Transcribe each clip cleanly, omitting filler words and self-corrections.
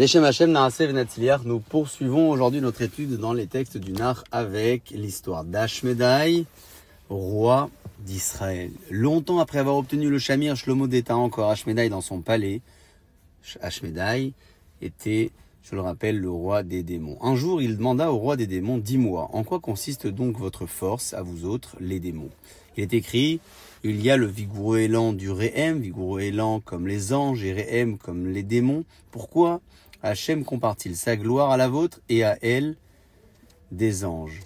Leshem Hashem Naaseh Venatziliach, nous poursuivons aujourd'hui notre étude dans les textes du Nar avec l'histoire d'Ashmedai, roi d'Israël. Longtemps après avoir obtenu le Shamir, Shlomo détint encore Ashmedai dans son palais. Ashmedai était, je le rappelle, le roi des démons. Un jour, il demanda au roi des démons, « Dis-moi, en quoi consiste donc votre force, à vous autres, les démons ?» Il est écrit, il y a le vigoureux élan du Réhem, vigoureux élan comme les anges et Réhem comme les démons. Pourquoi Hachem compare-t-il sa gloire à la vôtre et à elle des anges?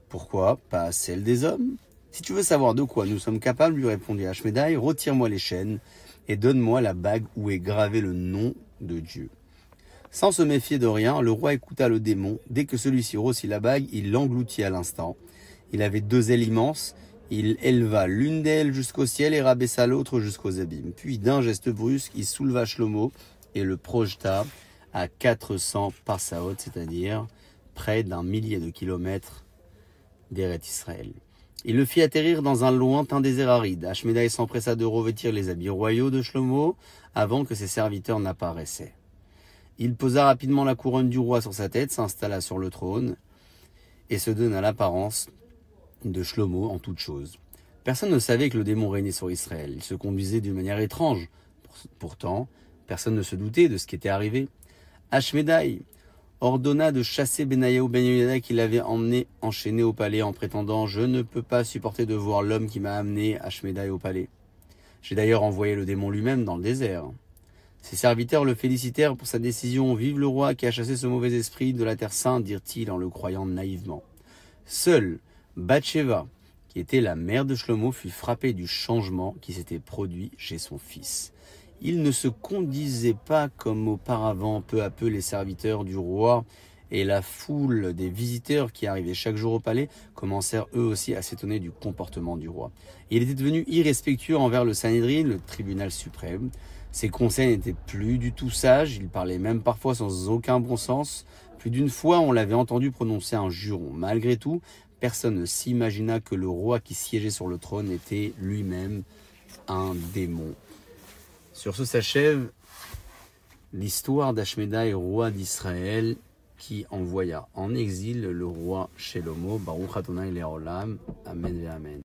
Pourquoi pas celle des hommes? Si tu veux savoir de quoi nous sommes capables, lui répondit Ashmedai, retire-moi les chaînes et donne-moi la bague où est gravé le nom de Dieu. Sans se méfier de rien, le roi écouta le démon. Dès que celui-ci reçut la bague, il l'engloutit à l'instant. Il avait deux ailes immenses. Il éleva l'une d'elles jusqu'au ciel et rabaissa l'autre jusqu'aux abîmes. Puis, d'un geste brusque, il souleva Shlomo et le projeta à 400 parsaot, c'est-à-dire près d'un millier de kilomètres d'Eretz Israël. Il le fit atterrir dans un lointain désert aride. Ashmedai s'empressa de revêtir les habits royaux de Shlomo avant que ses serviteurs n'apparaissaient. Il posa rapidement la couronne du roi sur sa tête, s'installa sur le trône et se donna l'apparence de Shlomo en toute chose. Personne ne savait que le démon régnait sur Israël. Il se conduisait d'une manière étrange. Pourtant, personne ne se doutait de ce qui était arrivé. Ashmedai ordonna de chasser Benayahu ben Yehoyada qui l'avait emmené enchaîné au palais en prétendant « Je ne peux pas supporter de voir l'homme qui m'a amené Ashmedai au palais. J'ai d'ailleurs envoyé le démon lui-même dans le désert. » Ses serviteurs le félicitèrent pour sa décision. « Vive le roi qui a chassé ce mauvais esprit de la terre sainte, dirent-ils en le croyant naïvement. » Seul Bathsheba, qui était la mère de Shlomo, fut frappée du changement qui s'était produit chez son fils. Il ne se conduisait pas comme auparavant. Peu à peu, les serviteurs du roi et la foule des visiteurs qui arrivaient chaque jour au palais commencèrent eux aussi à s'étonner du comportement du roi. Il était devenu irrespectueux envers le Sanhédrin, le tribunal suprême. Ses conseils n'étaient plus du tout sages, il parlait même parfois sans aucun bon sens. Plus d'une fois, on l'avait entendu prononcer un juron. Malgré tout, personne ne s'imagina que le roi qui siégeait sur le trône était lui-même un démon. Sur ce s'achève l'histoire d'Ashmedai, roi d'Israël, qui envoya en exil le roi Shlomo. Baruch Adonai Le'olam. Amen ve Amen.